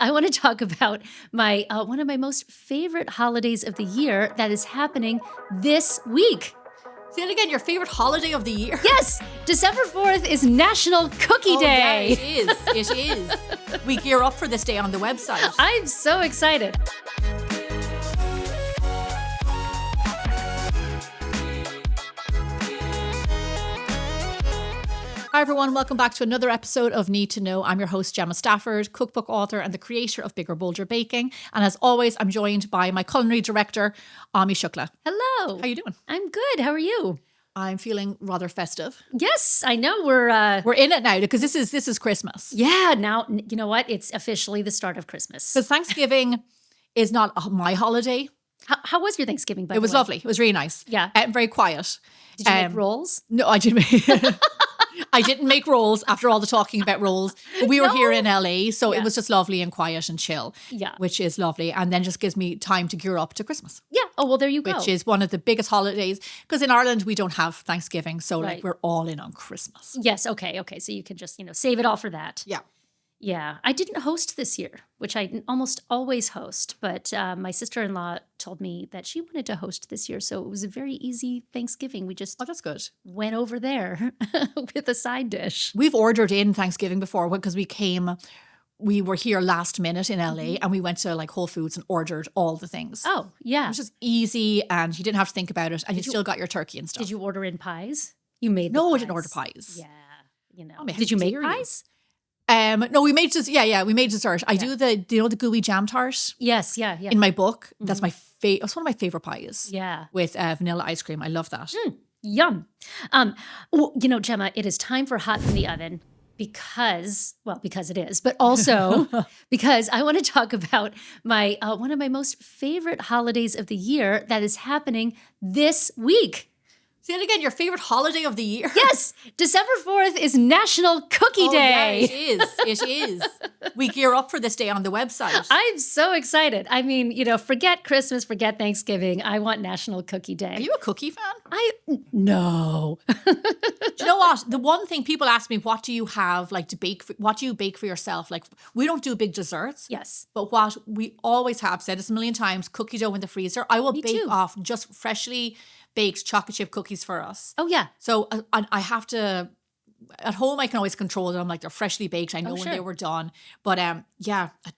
I want to talk about my one of my most favorite holidays of the year that is happening this week. Say it again, your favorite holiday of the year? Yes, December 4th is National Cookie Day. Yeah, it is. We gear up for this day on the website. I'm so excited. Hi everyone, welcome back to another episode of Need to Know. I'm your host, Gemma Stafford, cookbook author and the creator of Bigger Bolder Baking. And as always, I'm joined by my culinary director, Ami Shukla. Hello. How are you doing? I'm good. How are you? I'm feeling rather festive. Yes, I know we're in it now because this is Christmas. Yeah, now you know what? It's officially the start of Christmas. Because Thanksgiving is not my holiday. How was your Thanksgiving, by the way? It was lovely. It was really nice. Yeah. Very quiet. Did you make rolls? No, I didn't make I didn't make rolls after all the talking about rolls. We were here in LA, so it was just lovely and quiet and chill. Yeah. Which is lovely. And then just gives me time to gear up to Christmas. Yeah. Oh, well, there you go. Which is one of the biggest holidays. Because in Ireland, we don't have Thanksgiving. So Right. we're all in on Christmas. Yes. Okay. So you can just, save it all for that. Yeah. Yeah. I didn't host this year, which I almost always host. But my sister-in-law told me that she wanted to host this year. So it was a very easy Thanksgiving. We just that's good. went over there with a side dish. We've ordered in Thanksgiving before because we were here last minute in LA and we went to like Whole Foods and ordered all the things. Oh, yeah. It was just easy and you didn't have to think about it and you still got your turkey and stuff. Did you order in pies? You made No, the I didn't order pies. Yeah. Oh, man, Did you make how dare you. pies? No, we made we made dessert. I do the gooey jam tart Yes, yeah. in my book. That's my it's one of my favorite pies. Yeah. With vanilla ice cream. I love that. Yum. Gemma, it is time for Hot from the Oven because it is, but also because I want to talk about my one of my most favorite holidays of the year that is happening this week. Say it again, your favorite holiday of the year? Yes, December 4th is National Cookie Day. Yeah, it is. We gear up for this day on the website. I'm so excited. I mean, forget Christmas, forget Thanksgiving. I want National Cookie Day. Are you a cookie fan? No. Do you know what? The one thing people ask me, what do you have like to bake? What do you bake for yourself? Like we don't do big desserts. Yes. But what we always have, said this a million times, cookie dough in the freezer. I will Me bake too. off just freshly baked chocolate chip cookies for us. Oh, yeah. So I have to, at home I can always control them. Like they're freshly baked. I know when they were done. But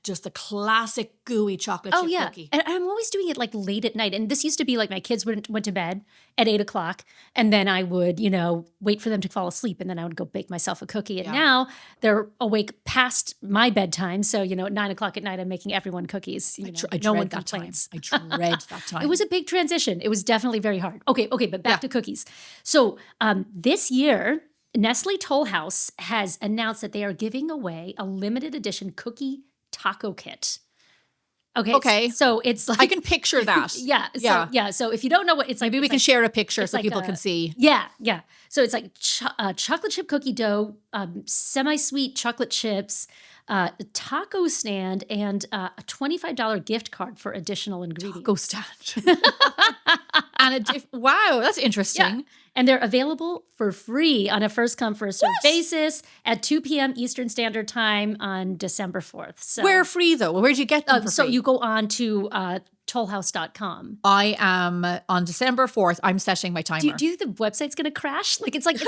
just the classic gooey chocolate chip cookie. And I'm always doing it like late at night. And this used to be like my kids went to bed at 8:00 and then I would, wait for them to fall asleep and then I would go bake myself a cookie. And now they're awake past my bedtime. So, at 9:00 at night, I'm making everyone cookies. I no one dread that complains. time. I dread that time. It was a big transition. It was definitely very hard. Okay, but back to cookies. So this year, Nestle Toll House has announced that they are giving away a limited edition cookie taco kit. Okay. So it's like I can picture that. So if you don't know what it's like, maybe we can share a picture so people can see. Yeah. So it's like chocolate chip cookie dough, semi-sweet chocolate chips, a taco stand, and a $25 gift card for additional ingredients. Taco stand. And wow, that's interesting. Yeah. And they're available for free on a first-come, first-served basis at 2 p.m. Eastern Standard Time on December 4th. So, where free, though? Where'd you get them for so free? you go on to tollhouse.com. I am, on December 4th, I'm setting my timer. Do you think the website's going to crash? It's like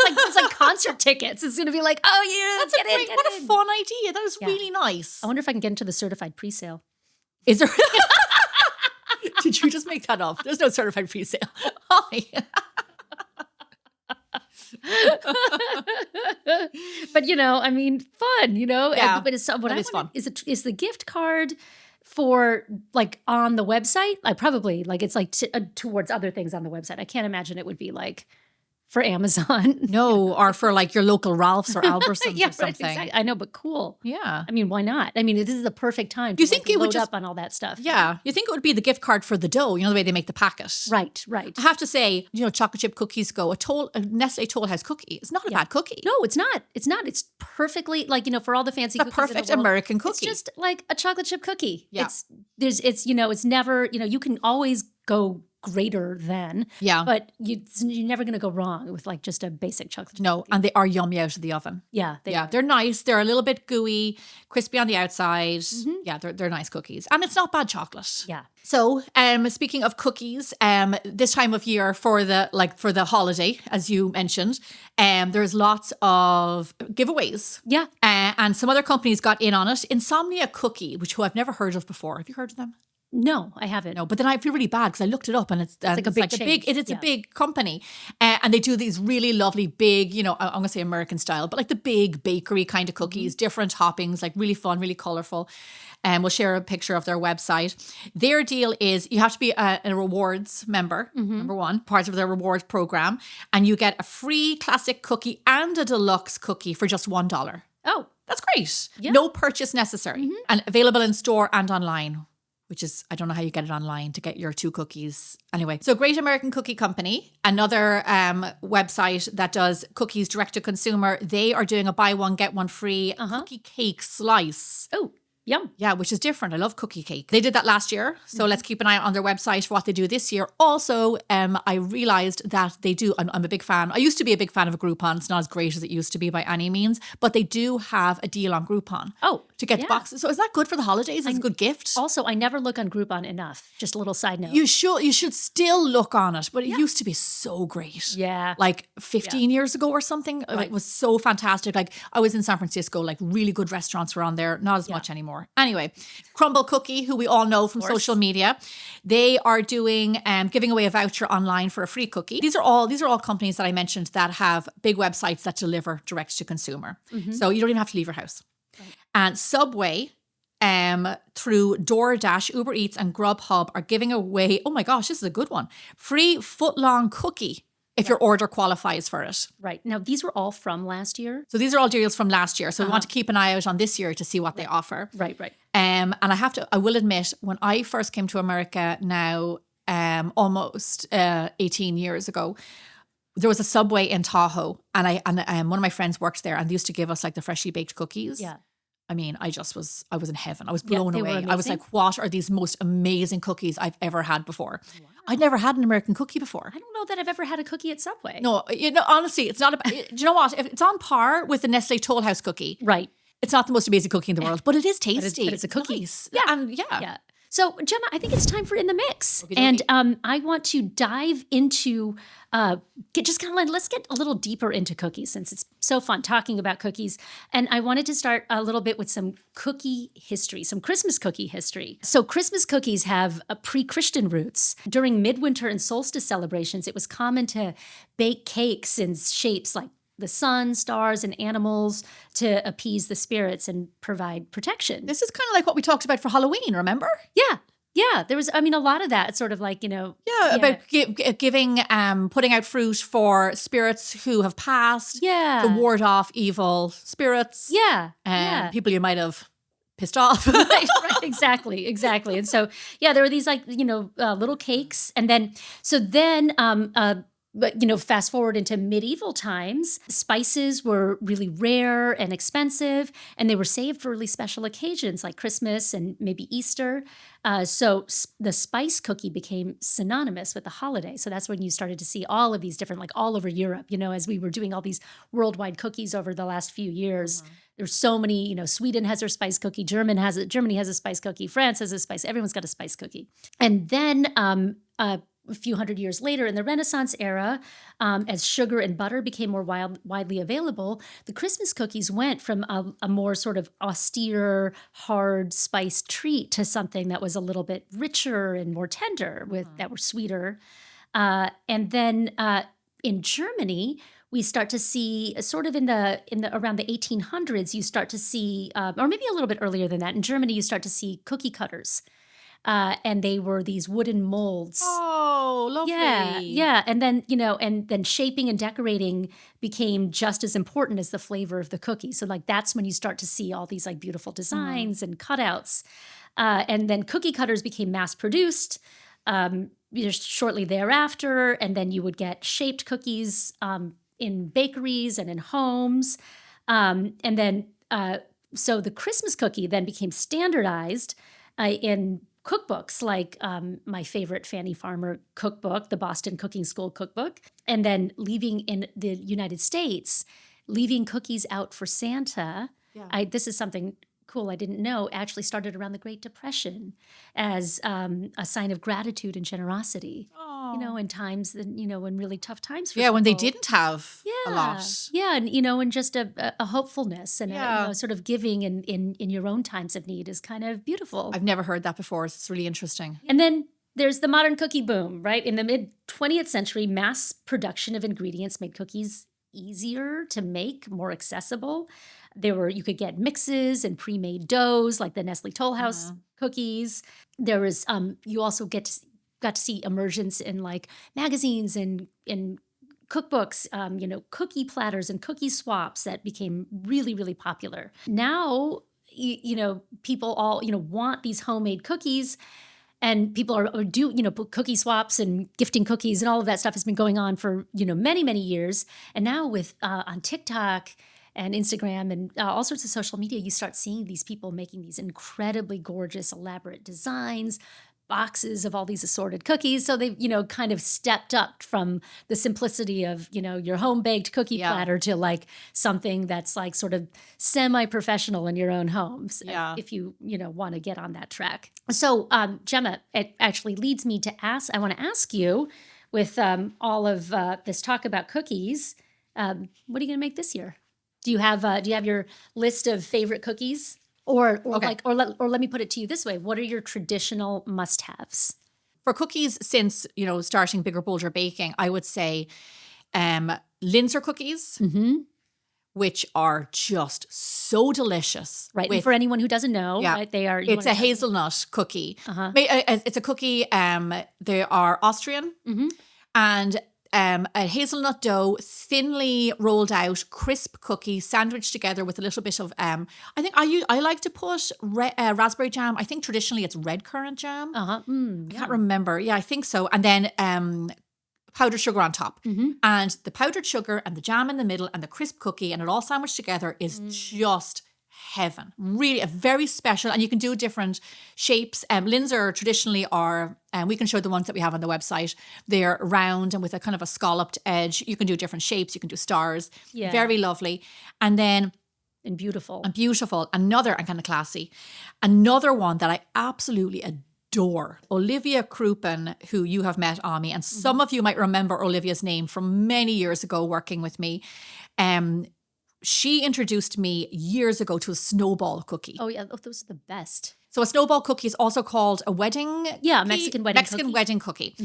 concert tickets. It's going to be like, That's what a fun idea. That is really nice. I wonder if I can get into the certified pre-sale. Is there... Did you just make that up? There's no certified pre-sale. But fun, Yeah, but it's what that I is fun. Is the gift card for like on the website? I probably it's like towards other things on the website. I can't imagine it would be like for Amazon. No, or for like your local Ralph's or Albertsons Yeah, or something. exactly. I know, but cool. Yeah. I mean, why not? I mean, this is the perfect time to You think it would load just- up on all that stuff. Yeah. You think it would be the gift card for the dough, the way they make the packet. Right. I have to say, chocolate chip cookies go, a Nestle Toll House cookie. It's not a bad cookie. No, it's not. It's not. It's perfectly for all the fancy It's a cookies in the perfect world, American It's cookie. just like a chocolate chip cookie. Yeah. It's never, you can always go greater than. Yeah. But you're never going to go wrong with like just a basic chocolate. No, and they are yummy out of the oven. Yeah, they are. They're nice. They're a little bit gooey, crispy on the outside. Yeah, they're nice cookies. And it's not bad chocolate. Yeah. So, speaking of cookies, this time of year for the holiday, as you mentioned, there's lots of giveaways. Yeah. And some other companies got in on it. Insomnia Cookie, who I've never heard of before. Have you heard of them? No, I haven't. No, but then I feel really bad because I looked it up and it's like a big change. It's a big company. And they do these really lovely big, I'm going to say American style, but like the big bakery kind of cookies, different toppings, like really fun, really colorful. And we'll share a picture of their website. Their deal is you have to be a rewards member, number one, part of their rewards program. And you get a free classic cookie and a deluxe cookie for just $1. Oh, that's great. Yeah. No purchase necessary. And available in store and online. Which is, I don't know how you get it online to get your 2 cookies. Anyway, so Great American Cookie Company, another website that does cookies direct to consumer. They are doing a buy one, get one free cookie cake slice. Oh, yum. Yeah, which is different. I love cookie cake. They did that last year. So let's keep an eye on their website for what they do this year. Also, I realized that they do, I'm a big fan. I used to be a big fan of a Groupon. It's not as great as it used to be by any means, but they do have a deal on Groupon. Oh, to get the boxes. So is that good for the holidays? It's a good gift. Also, I never look on Groupon enough. Just a little side note. You should still look on it, but it used to be so great. Yeah. Like 15 years ago or something. It was so fantastic. Like I was in San Francisco, like really good restaurants were on there. Not as much anymore. Anyway, Crumble Cookie, who we all know from social media, they are doing giving away a voucher online for a free cookie. These are all companies that I mentioned that have big websites that deliver direct to consumer. So you don't even have to leave your house. Right. And Subway, through DoorDash, Uber Eats, and Grubhub are giving away, oh my gosh, this is a good one, free foot-long cookie if your order qualifies for it. Right. Now, these were all from last year? So these are all deals from last year. So we want to keep an eye out on this year to see what they offer. Right. And I will admit, when I first came to America now, almost 18 years ago, there was a Subway in Tahoe, and one of my friends worked there, and they used to give us like the freshly baked cookies. Yeah. I mean, I was in heaven. I was blown away. Amazing. I was like, what are these most amazing cookies I've ever had before? Wow. I'd never had an American cookie before. I don't know that I've ever had a cookie at Subway. No, honestly, it's not. Do you know what? If it's on par with the Nestle Toll House cookie. Right. It's not the most amazing cookie in the world, but it is tasty. But it's a cookie. Nice. Yeah. And yeah. So, Gemma, I think it's time for In the Mix. Okay. And I want to dive into, let's get a little deeper into cookies since it's so fun talking about cookies. And I wanted to start a little bit with some cookie history, some Christmas cookie history. So Christmas cookies have pre-Christian roots. During midwinter and solstice celebrations, it was common to bake cakes in shapes like the sun, stars, and animals to appease the spirits and provide protection. This is kind of like what we talked about for Halloween, remember? Yeah. There was, a lot of that. It's sort of like, about giving, putting out fruit for spirits who have passed. Yeah. To ward off evil spirits. Yeah. People you might have pissed off. right, exactly. And so, there were these little cakes. And then, but, fast forward into medieval times, spices were really rare and expensive, and they were saved for really special occasions like Christmas and maybe Easter. So the spice cookie became synonymous with the holiday. So that's when you started to see all of these different, like all over Europe, as we were doing all these worldwide cookies over the last few years. There's so many, Sweden has their spice cookie, Germany has a spice cookie, France has a spice, everyone's got a spice cookie. And then a few hundred years later, in the Renaissance era, as sugar and butter became more widely available, the Christmas cookies went from a more sort of austere, hard spiced treat to something that was a little bit richer and more tender, that were sweeter. And then in Germany, we start to see sort of in the around the 1800s, you start to see, or maybe a little bit earlier than that, in Germany, you start to see cookie cutters. And they were these wooden molds. Oh, lovely. Yeah. And then, and then shaping and decorating became just as important as the flavor of the cookie. So like that's when you start to see all these like beautiful designs and cutouts. And then cookie cutters became mass produced shortly thereafter. And then you would get shaped cookies in bakeries and in homes. And then, so the Christmas cookie then became standardized in cookbooks like my favorite Fannie Farmer cookbook, the Boston Cooking School cookbook, and then leaving in the United States, leaving cookies out for Santa. Yeah. This is something cool I didn't know, actually started around the Great Depression as a sign of gratitude and generosity. Oh. You know, in times that, you know, when really tough times for Yeah, when they people. didn't have a lot. Yeah, and, you know, and just a hopefulness and Yeah. you know, sort of giving in your own times of need is kind of beautiful. I've never heard that before. It's really interesting. And then there's the modern cookie boom, right? In the mid-20th century, mass production of ingredients made cookies easier to make, more accessible. You could get mixes and pre-made doughs like the Nestle Toll House cookies. There was you also got to see emergence in like magazines and in cookbooks, you know, cookie platters and cookie swaps that became really, really popular. Now, you know, people all, you know, want these homemade cookies. And people are you know, cookie swaps and gifting cookies and all of that stuff has been going on for, you know, many, many years. And now with on TikTok and Instagram and all sorts of social media, you start seeing these people making these incredibly gorgeous, elaborate designs, boxes of all these assorted cookies. So they've, you know, kind of stepped up from the simplicity of, you know, your home-baked cookie platter to like something that's like sort of semi-professional in your own homes. If you know, want to get on that track. So Gemma, it actually leads me to I want to ask you with all of this talk about cookies, what are you going to make this year? Do you have your list of favorite cookies? Or let me put it to you this way. What are your traditional must-haves? For cookies, since, you know, starting Bigger Bolder Baking, I would say Linzer cookies, which are just so delicious. Right. And for anyone who doesn't know, right, they are. It's a hazelnut cookie. It's a cookie. They are Austrian, and a hazelnut dough, thinly rolled out, crisp cookie sandwiched together with a little bit of, I think I like to put raspberry jam. I think traditionally it's red currant jam. I can't remember. Yeah, I think so. And then powdered sugar on top. And the powdered sugar and the jam in the middle and the crisp cookie and it all sandwiched together is just heaven. Really a very special, and you can do different shapes. Linzer traditionally are, and we can show the ones that we have on the website. They're round and with a kind of a scalloped edge. You can do different shapes. You can do stars. Yeah. Very lovely. And then and beautiful. Another, and kind of classy. Another one that I absolutely adore. Olivia Crouppen, who you have met, Ami, and some of you might remember Olivia's name from many years ago working with me. She introduced me years ago to a snowball cookie. Oh, yeah. Those are the best. So a snowball cookie is also called a wedding cookie. Mexican wedding cookie.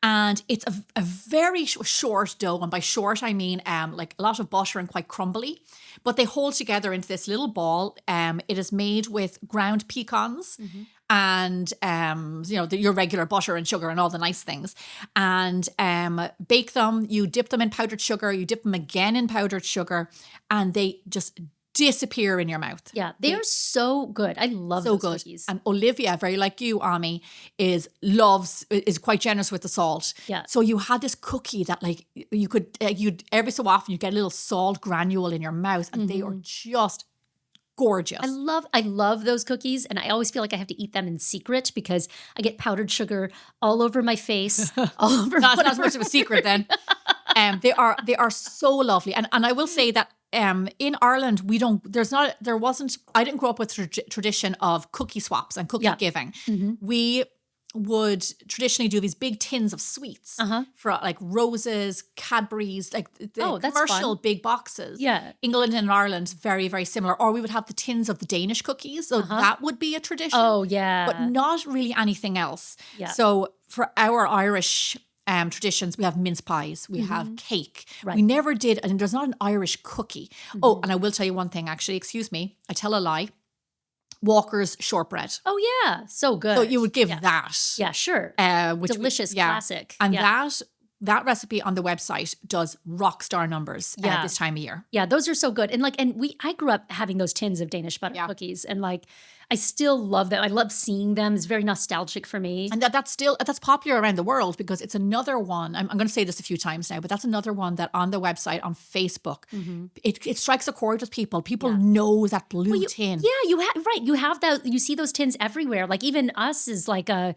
And it's a very short dough. And by short, I mean like a lot of butter and quite crumbly. But they hold together into this little ball. It is made with ground pecans and, you know, your regular butter and sugar and all the nice things. And bake them. You dip them in powdered sugar. You dip them again in powdered sugar. And they just disappear in your mouth. Yeah, they are so good. I love those cookies. And Olivia, very like you, Ami, is quite generous with the salt. Yeah. So you had this cookie that like you'd every so often you get a little salt granule in your mouth, and they are just gorgeous. I love those cookies, and I always feel like I have to eat them in secret because I get powdered sugar all over my face, all over. That's not much of a secret then. They are so lovely, and I will say that. In Ireland, I didn't grow up with tradition of cookie swaps and cookie giving. We would traditionally do these big tins of sweets for like roses, Cadbury's, like the commercial big boxes. Yeah. England and Ireland, very, very similar. Or we would have the tins of the Danish cookies. So that would be a tradition. Oh, yeah. But not really anything else. Yeah. So for our Irish traditions, we have mince pies, we have cake. Right. We never did, and there's not an Irish cookie. Oh, and I will tell you one thing, actually, excuse me, I tell a lie. Walker's shortbread. Oh, yeah. So good. So you would give that. Yeah, sure. Which delicious, classic. And that that recipe on the website does rock star numbers this time of year. Yeah, those are so good. And I grew up having those tins of Danish butter cookies, and I still love them. I love seeing them. It's very nostalgic for me. And that's popular around the world because it's another one. I'm going to say this a few times now, but that's another one that on the website, on Facebook, it strikes a chord with people. People know that blue tin. Yeah, you have that. You see those tins everywhere. Like even us is like a,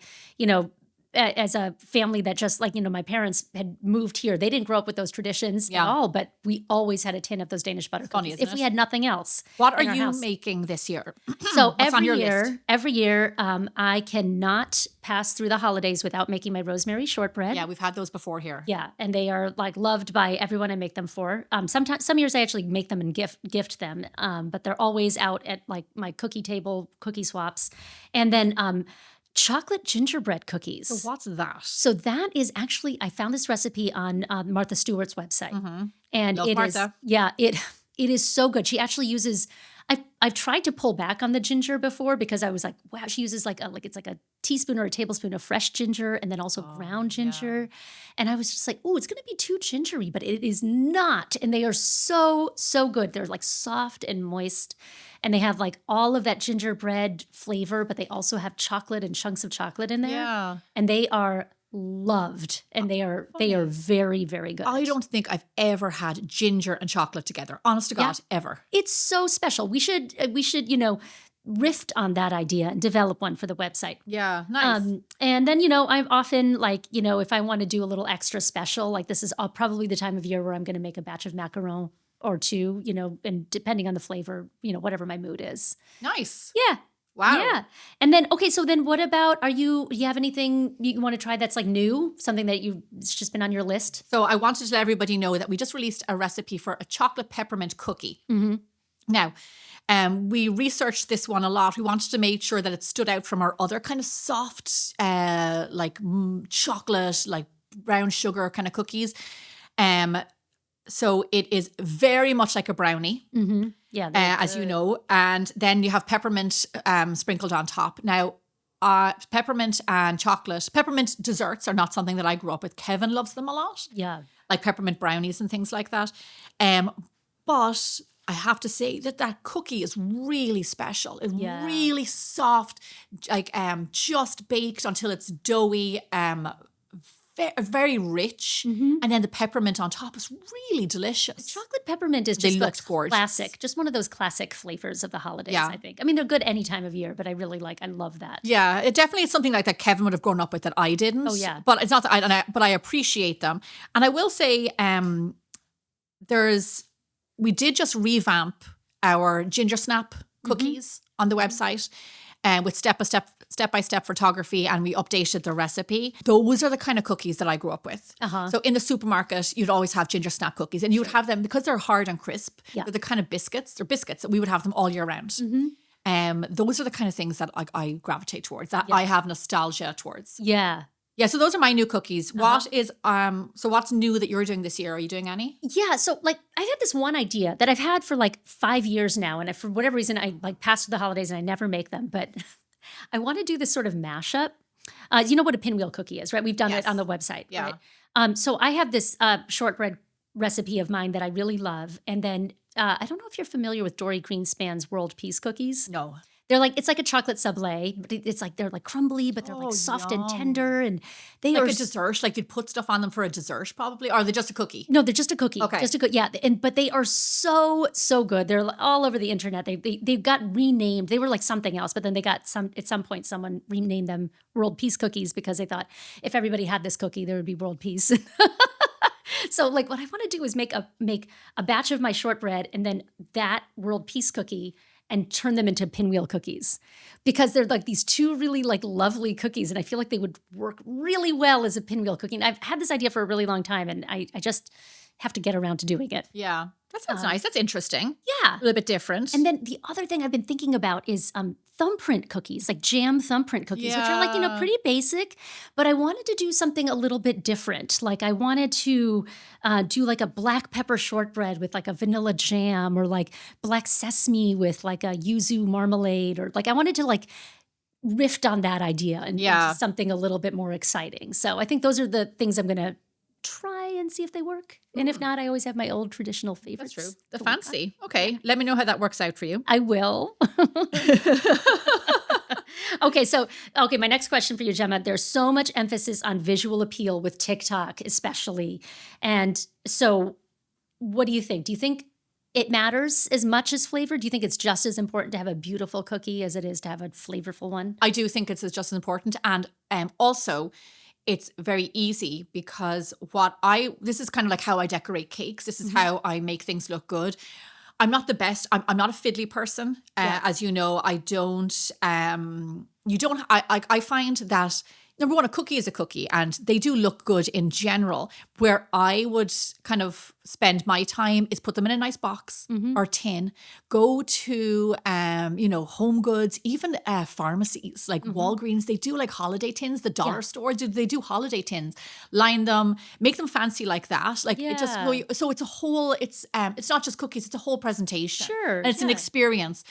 as a family that just my parents had moved here. They didn't grow up with those traditions at all, but we always had a tin of those Danish butter cookies if we had nothing else. What are you making this year? So every year, I cannot pass through the holidays without making my rosemary shortbread. Yeah, we've had those before here. Yeah, and they are loved by everyone I make them for. Sometimes some years I actually make them and gift them, but they're always out at my cookie table, cookie swaps, and then chocolate gingerbread cookies. So what's that? So that is actually, I found this recipe on Martha Stewart's website. And Love Martha. It is so good. She actually uses, I've tried to pull back on the ginger before because I was like, wow, she uses it's like a teaspoon or a tablespoon of fresh ginger and then also ground ginger. And I was just like, oh, it's going to be too gingery, but it is not. And they are so, so good. They're like soft and moist. And they have like all of that gingerbread flavor, but they also have chocolate and chunks of chocolate in there. Yeah. And they are loved. And they are very, very good. I don't think I've ever had ginger and chocolate together. Honest to God, ever. It's so special. We should, riff on that idea and develop one for the website. Yeah, nice. And then, I'm often if I want to do a little extra special, this is probably the time of year where I'm going to make a batch of macaron or two, and depending on the flavor, whatever my mood is. Nice. Yeah. Wow. Yeah. And then, okay, so then what about, do you have anything you want to try that's new? Something that it's just been on your list? So I wanted to let everybody know that we just released a recipe for a chocolate peppermint cookie. Now, we researched this one a lot. We wanted to make sure that it stood out from our other kind of soft, chocolate, brown sugar kind of cookies. So it is very much like a brownie. Yeah, as you know. And then you have peppermint sprinkled on top. Now, peppermint and chocolate, peppermint desserts are not something that I grew up with. Kevin loves them a lot. Yeah. Like peppermint brownies and things like that. But I have to say that cookie is really special. It's really soft, just baked until it's doughy, very rich, and then the peppermint on top is really delicious. Chocolate peppermint is just classic, just one of those classic flavors of the holidays, I think. I mean, they're good any time of year, but I love that. Yeah, it definitely is something like that Kevin would have grown up with that I didn't. Oh, yeah. But it's not that but I appreciate them. And I will say we did just revamp our ginger snap cookies on the website. With step-by-step photography, and we updated the recipe. Those are the kind of cookies that I grew up with. So in the supermarket, you'd always have ginger snap cookies, and you would have them because they're hard and crisp. They're the kind of biscuits. They're biscuits that we would have them all year round. Those are the kind of things that I gravitate towards, that I have nostalgia towards. Yeah. Yeah, so those are my new cookies. What is so what's new that you're doing this year? Are you doing any? Yeah, so I've had this one idea that I've had for 5 years now, and for whatever reason I passed through the holidays and I never make them, but I want to do this sort of mashup. You know what a pinwheel cookie is, right? We've done it on the website, right? So I have this shortbread recipe of mine that I really love, and then I don't know if you're familiar with Dory Greenspan's World Peace cookies. No. It's like a chocolate souffle, but they're crumbly, but they're soft and tender, and they are a dessert. You'd put stuff on them for a dessert, probably, or are they just a cookie? No, they're just a cookie. Okay, just a cookie. Yeah, but they are so good. They're all over the internet. They got renamed. They were something else, but then they got at some point someone renamed them World Peace cookies because they thought if everybody had this cookie, there would be world peace. So what I want to do is make a batch of my shortbread and then that world peace cookie, and turn them into pinwheel cookies because they're these two really lovely cookies. And I feel like they would work really well as a pinwheel cookie. And I've had this idea for a really long time and I just have to get around to doing it. Yeah. That sounds nice. That's interesting. Yeah. A little bit different. And then the other thing I've been thinking about is thumbprint cookies, jam thumbprint cookies, which are pretty basic, but I wanted to do something a little bit different. I wanted to do a black pepper shortbread with a vanilla jam, or black sesame with a yuzu marmalade, or I wanted to riff on that idea and do something a little bit more exciting. So I think those are the things I'm going to try and see if they work. And if not, I always have my old traditional favorites. That's true. The fancy. Okay. Let me know how that works out for you. I will. Okay, my next question for you, Gemma. There's so much emphasis on visual appeal with TikTok, especially. And so what do you think? Do you think it matters as much as flavor? Do you think it's just as important to have a beautiful cookie as it is to have a flavorful one? I do think it's just as important. And also, it's very easy because this is kind of like how I decorate cakes. This is how I make things look good. I'm not the best. I'm not a fiddly person. As you know, I find that, number one, a cookie is a cookie and they do look good in general. Where I would kind of spend my time is put them in a nice box or tin, go to, Home Goods, even pharmacies like Walgreens, they do like holiday tins, the dollar store, they do holiday tins, line them, make them fancy like that. Like it just, so it's a whole, it's not just cookies, it's a whole presentation. Sure. And it's an experience.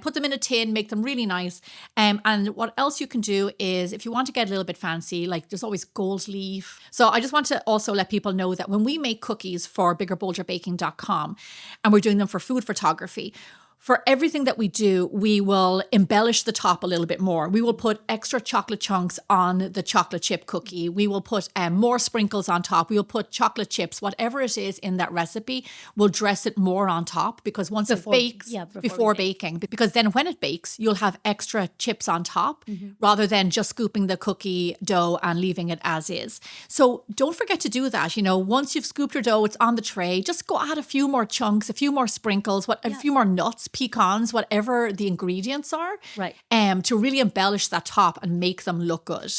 Put them in a tin, make them really nice. And what else you can do is if you want to get a little bit fancy, like there's always gold leaf. So I just want to also let people know that when we make cookies for biggerbolderbaking.com and we're doing them for food photography, for everything that we do, we will embellish the top a little bit more. We will put extra chocolate chunks on the chocolate chip cookie. We will put more sprinkles on top. We will put chocolate chips, whatever it is in that recipe, we'll dress it more on top because once it bakes, before baking, because then when it bakes, you'll have extra chips on top rather than just scooping the cookie dough and leaving it as is. So don't forget to do that. Once you've scooped your dough, it's on the tray, just go add a few more chunks, a few more sprinkles, a few more nuts, pecans, whatever the ingredients are, right? To really embellish that top and make them look good.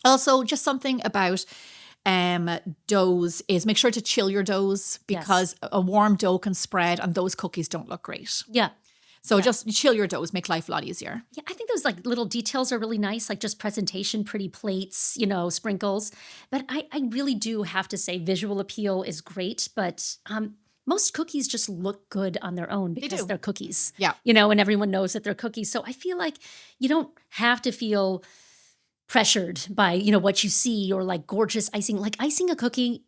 Also, just something about doughs is make sure to chill your doughs because a warm dough can spread and those cookies don't look great. Yeah. So just chill your doughs, make life a lot easier. Yeah, I think those like little details are really nice, like just presentation, pretty plates, sprinkles. But I really do have to say visual appeal is great, but most cookies just look good on their own because they're cookies. Yeah. And everyone knows that they're cookies. So I feel like you don't have to feel pressured by, what you see or like gorgeous icing. Like icing a cookie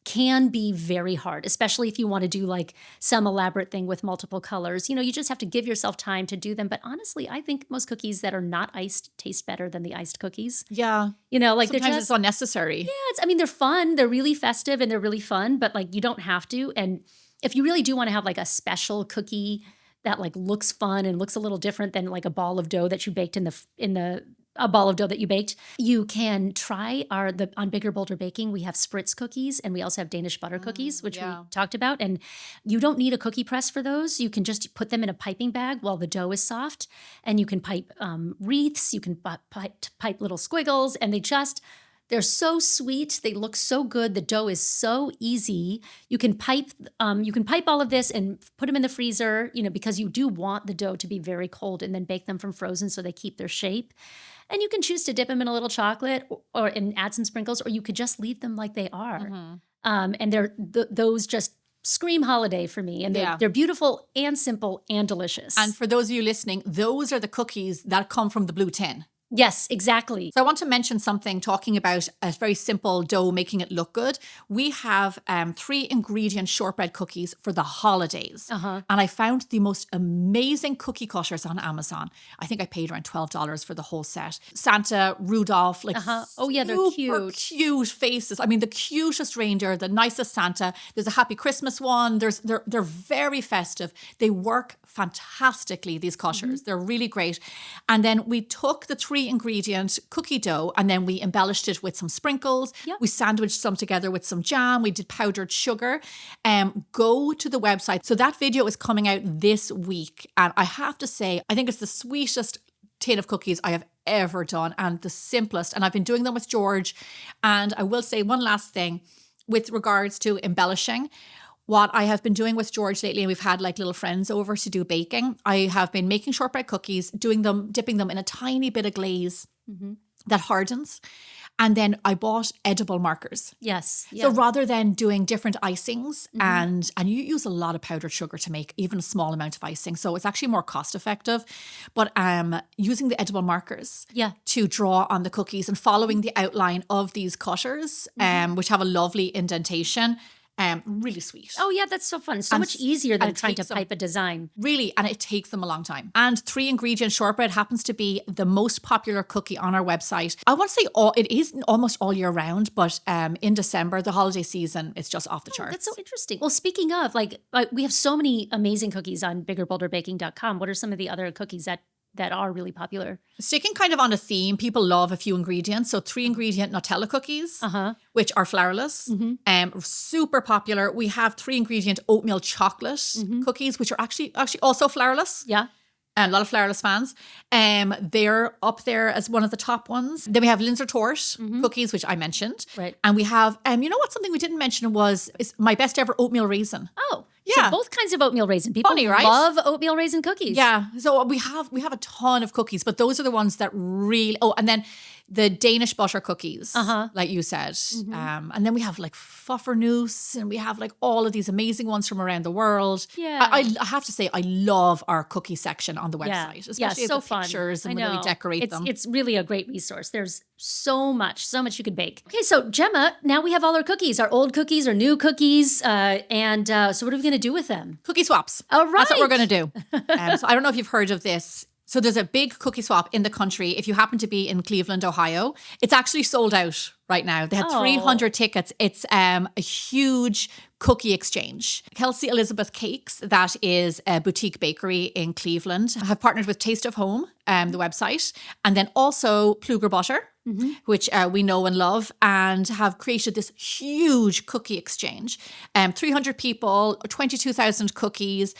can be very hard, especially if you want to do like some elaborate thing with multiple colors. You just have to give yourself time to do them. But honestly, I think most cookies that are not iced taste better than the iced cookies. Yeah. Like sometimes it's unnecessary. Yeah, they're fun. They're really festive and they're really fun, but like you don't have to. And if you really do want to have like a special cookie that like looks fun and looks a little different than like a ball of dough that you baked a ball of dough that you baked, you can try on Bigger Bolder Baking. We have spritz cookies and we also have Danish butter cookies, which we talked about. And you don't need a cookie press for those. You can just put them in a piping bag while the dough is soft, and you can pipe wreaths. You can pipe little squiggles, and they're so sweet. They look so good. The dough is so easy. You can pipe all of this and put them in the freezer, because you do want the dough to be very cold, and then bake them from frozen so they keep their shape. And you can choose to dip them in a little chocolate and add some sprinkles, or you could just leave them like they are. And those just scream holiday for me. And they're beautiful and simple and delicious. And for those of you listening, those are the cookies that come from the blue tin. Yes, exactly. So I want to mention something talking about a very simple dough, making it look good. We have 3 ingredient shortbread cookies for the holidays. And I found the most amazing cookie cutters on Amazon. I think I paid around $12 for the whole set. Santa, Rudolph, like oh yeah, they're cute faces. The cutest reindeer, the nicest Santa. There's a Happy Christmas one. They're very festive. They work fantastically, these cutters. They're really great. And then we took the 3 ingredient cookie dough and then we embellished it with some sprinkles. We sandwiched some together with some jam. We did powdered sugar. Go to the website. So that video is coming out this week. And I have to say, I think it's the sweetest tin of cookies I have ever done and the simplest. And I've been doing them with George. And I will say one last thing with regards to embellishing. What I have been doing with George lately, and we've had like little friends over to do baking, I have been making shortbread cookies, dipping them in a tiny bit of glaze that hardens. And then I bought edible markers. Yes. So rather than doing different icings and you use a lot of powdered sugar to make even a small amount of icing. So it's actually more cost effective. But using the edible markers to draw on the cookies and following the outline of these cutters, which have a lovely indentation. Really sweet. Oh yeah, that's so fun. So much easier than trying to pipe a design. Really, and it takes them a long time. And 3-ingredient shortbread happens to be the most popular cookie on our website. I want to say it is almost all year round, but in December, the holiday season, it's just off the charts. That's so interesting. Well, speaking of, we have so many amazing cookies on biggerbolderbaking.com. What are some of the other cookies that are really popular? Sticking kind of on a theme, people love a few ingredients. So 3-ingredient Nutella cookies, which are flourless, super popular. We have 3-ingredient oatmeal chocolate cookies, which are actually also flourless. Yeah. And a lot of flourless fans. They're up there as one of the top ones. Then we have Linzer Tort cookies, which I mentioned. Right. And we have, you know what? Something we didn't mention is my best ever oatmeal raisin. Oh, yeah. So both kinds of oatmeal raisin. People Funny, right? love oatmeal raisin cookies. Yeah. So we have a ton of cookies, but those are the ones that really. Oh, and then the Danish butter cookies, like you said. And then we have like Pfeffernuss, and we have like all of these amazing ones from around the world. Yeah. I have to say, I love our cookie section on the website, especially so the fun. pictures and when we decorate them. It's really a great resource. There's so much you could bake. Okay, so Gemma, now we have all our cookies, our old cookies, our new cookies, and so what are we going to do with them? Cookie swaps. All right. That's what we're going to do. So I don't know if you've heard of this. So there's a big cookie swap in the country. If you happen to be in Cleveland, Ohio, it's actually sold out right now. They had 300 tickets. It's a huge cookie exchange. Kelsey Elizabeth Cakes, that is a boutique bakery in Cleveland, have partnered with Taste of Home, the website, and then also Pluger Butter, which we know and love, and have created this huge cookie exchange. 300 people, 22,000 cookies.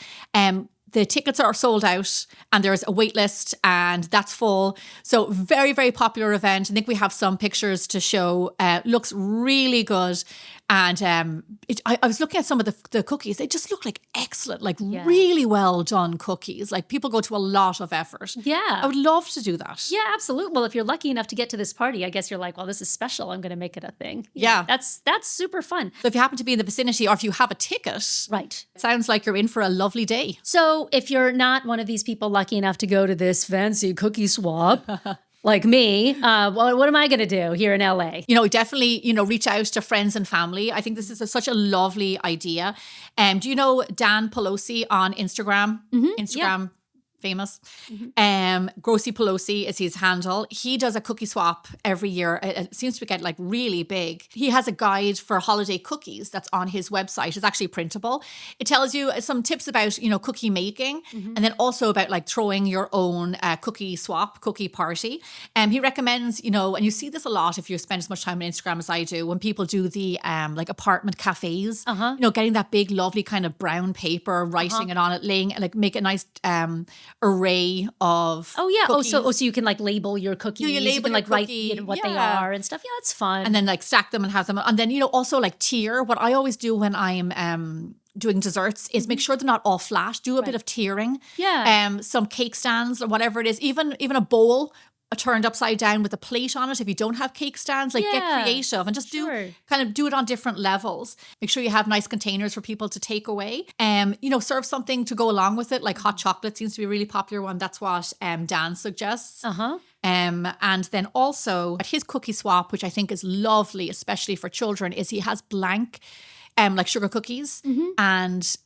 The tickets are sold out and there's a wait list and that's full. So very, very popular event. I think we have some pictures to show. Looks really good. And I was looking at some of the cookies. They just look like excellent, like really well done cookies. Like people go to a lot of effort. Yeah. I would love to do that. Yeah, absolutely. Well, if you're lucky enough to get to this party, I guess you're like, well, this is special. I'm going to make it a thing. Yeah. That's super fun. So if you happen to be in the vicinity or if you have a ticket, right, it sounds like you're in for a lovely day. So if you're not one of these people lucky enough to go to this fancy cookie swap, like me, well, what am I going to do here in LA? Definitely, reach out to friends and family. I think this is such a lovely idea. Do you know Dan Pelosi on Instagram? Instagram famous. Grossi Pelosi is his handle. He does a cookie swap every year. It seems to get like really big. He has a guide for holiday cookies that's on his website. It's actually printable. It tells you some tips about, cookie making and then also about like throwing your own cookie swap, cookie party. He recommends, and you see this a lot if you spend as much time on Instagram as I do, when people do the like apartment cafes, getting that big, lovely kind of brown paper, writing it on it, laying, like make a nice array of cookies. So you can like label your cookies. You can like write what they are and stuff. Yeah, that's fun. And then like stack them and have them. And then, also like tier. What I always do when I'm doing desserts is make sure they're not all flat. Do a bit of tiering. Yeah. Some cake stands or whatever it is. Even a bowl turned upside down with a plate on it. If you don't have cake stands, get creative and just do it on different levels. Make sure you have nice containers for people to take away. Serve something to go along with it, like hot chocolate seems to be a really popular one. That's what Dan suggests. And then also at his cookie swap, which I think is lovely, especially for children, is he has blank like sugar cookies and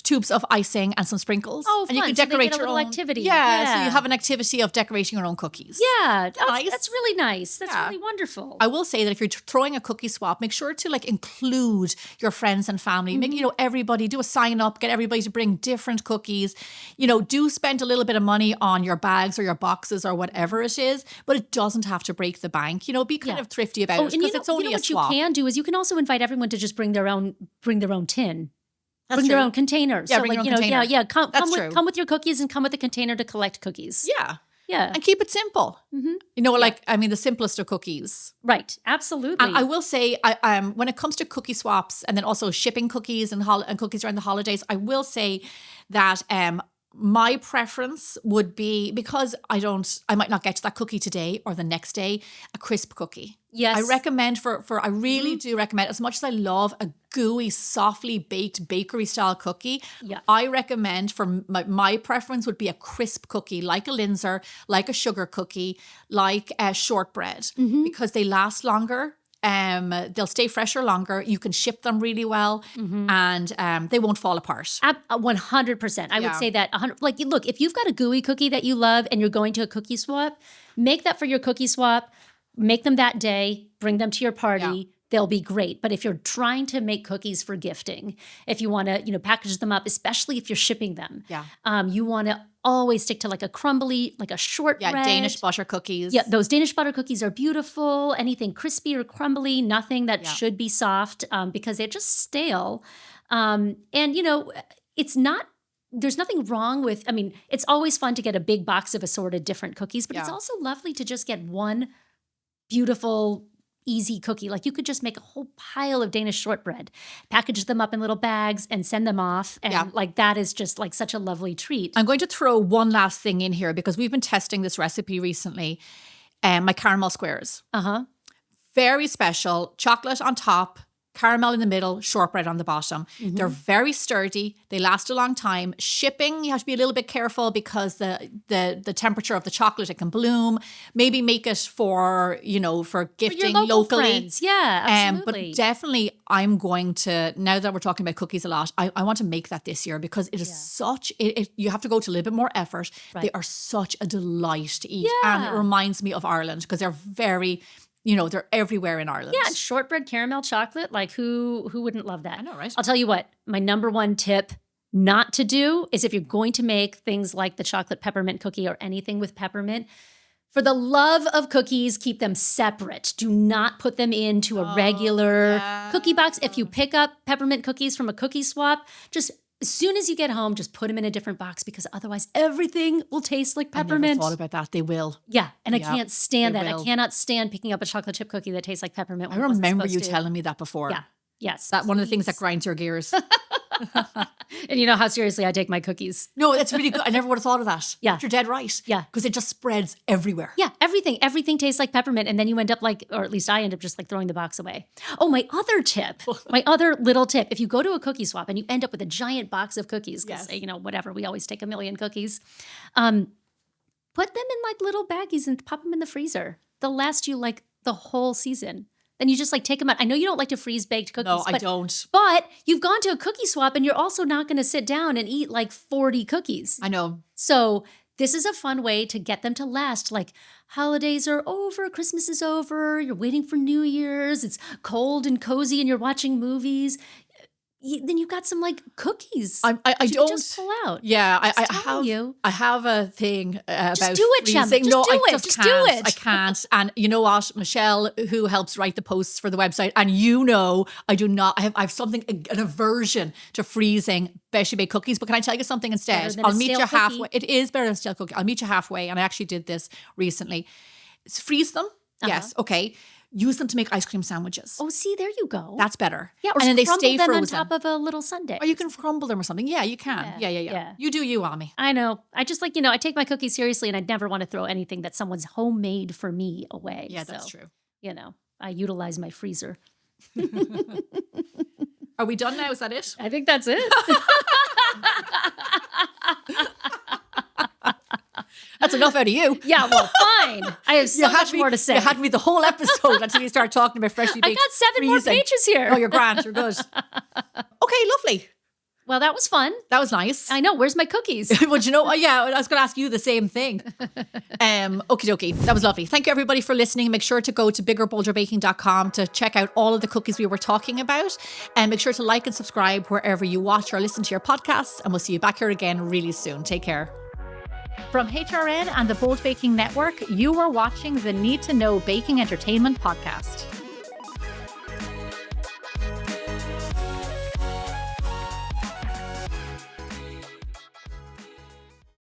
tubes of icing and some sprinkles. Oh, fun. And you can So decorate they get a your little own activity. Yeah, so you have an activity of decorating your own cookies. Yeah, Nice. that's really nice. That's really wonderful. I will say that if you're throwing a cookie swap, make sure to like include your friends and family. Make everybody do a sign up, get everybody to bring different cookies. Do spend a little bit of money on your bags or your boxes or whatever it is, but it doesn't have to break the bank. Be kind of thrifty about it because it's only a swap. What you can do is you can also invite everyone to just bring their own tin. Bring their own containers. Yeah, bring your own container. Come with your cookies and come with a container to collect cookies. Yeah. Yeah. And keep it simple. The simplest of cookies. Right. Absolutely. And I will say, when it comes to cookie swaps and then also shipping cookies and cookies around the holidays, I will say that my preference would be, because I might not get to that cookie today or the next day, a crisp cookie. Yes. I recommend I really do recommend, as much as I love a gooey, softly baked bakery style cookie, Yeah. I recommend for my preference would be a crisp cookie, like a Linzer, like a sugar cookie, like a shortbread, because they last longer. They'll stay fresher longer. You can ship them really well, and they won't fall apart. 100%. I would say that 100. Like, look, if you've got a gooey cookie that you love and you're going to a cookie swap, make that for your cookie swap. Make them that day. Bring them to your party. Yeah. They'll be great. But if you're trying to make cookies for gifting, if you want to, package them up, especially if you're shipping them, you want to always stick to like a crumbly, like a shortbread. Yeah, Danish butter cookies. Yeah, those Danish butter cookies are beautiful. Anything crispy or crumbly, nothing that should be soft, because they're just stale. And, it's not, there's nothing wrong with, it's always fun to get a big box of assorted different cookies, but it's also lovely to just get one beautiful, easy cookie. Like, you could just make a whole pile of Danish shortbread, package them up in little bags and send them off. And that is just like such a lovely treat. I'm going to throw one last thing in here, because we've been testing this recipe recently. My caramel squares. Very special. Chocolate on top, caramel in the middle, shortbread on the bottom. They're very sturdy. They last a long time. Shipping, you have to be a little bit careful, because the temperature of the chocolate, it can bloom. Maybe make it for gifting for your local locally. Friends. Yeah, absolutely. But definitely, I'm going to, now that we're talking about cookies a lot, I want to make that this year, because it is such, you have to go to a little bit more effort. Right. They are such a delight to eat. Yeah. And it reminds me of Ireland, because they're very... they're everywhere in Ireland. Yeah, and shortbread caramel chocolate, like who wouldn't love that? I know, right? I'll tell you what, my number one tip not to do is, if you're going to make things like the chocolate peppermint cookie or anything with peppermint, for the love of cookies, keep them separate. Do not put them into a regular cookie box. If you pick up peppermint cookies from a cookie swap, just as soon as you get home, just put them in a different box, because otherwise everything will taste like peppermint. I never thought about that. They will. Yeah, and I can't stand that. I cannot stand picking up a chocolate chip cookie that tastes like peppermint. I remember you telling me that before. Yeah, yes. That one of the things that grinds your gears. And you know how seriously I take my cookies. No, that's really good. I never would have thought of that. Yeah. But you're dead right. Yeah. Because it just spreads everywhere. Yeah, everything tastes like peppermint, and then you end up like, or at least I end up just like throwing the box away. Oh, my other tip, my other little tip, if you go to a cookie swap and you end up with a giant box of cookies, because whatever, we always take a million cookies, put them in like little baggies and pop them in the freezer. They'll last you like the whole season. Then you just like take them out. I know you don't like to freeze baked cookies. No, I don't. But you've gone to a cookie swap, and you're also not going to sit down and eat like 40 cookies. I know. So this is a fun way to get them to last. Like, holidays are over, Christmas is over, you're waiting for New Year's, it's cold and cozy, and you're watching movies. Then you've got some like cookies. I don't just pull out. Yeah, I have a thing about just do it, Gemma. freezing. Just do I it. just Just can't. do it. I can't. And you know what, Michelle, who helps write the posts for the website, and I do not. I have something, an aversion to freezing specially baked cookies. But can I tell you something instead? I'll meet you halfway. It is better than a stale cookie. I'll meet you halfway, and I actually did this recently. Freeze them. Yes. Okay. Use them to make ice cream sandwiches. Oh, see, there you go. That's better. Yeah, or and then they stay them frozen on top of a little sundae. Or you can crumble them or something. Yeah, you can. Yeah. You do you, Ami. I know. I just like, I take my cookies seriously, and I'd never want to throw anything that someone's homemade for me away. Yeah, that's true. I utilize my freezer. Are we done now? Is that it? I think that's it. That's enough out of you. Yeah, well, fine. I have so much more to say. You had me the whole episode until you start talking about freshly baked. I got 7 more pages here. Oh, you're grand. You're good. Okay, lovely. Well, that was fun. That was nice. I know. Where's my cookies? Well, I was going to ask you the same thing. Okie dokie. That was lovely. Thank you, everybody, for listening. Make sure to go to biggerbolderbaking.com to check out all of the cookies we were talking about. And make sure to like and subscribe wherever you watch or listen to your podcasts. And we'll see you back here again really soon. Take care. From HRN and the Bold Baking Network, you are watching the Need to Know Baking Entertainment podcast.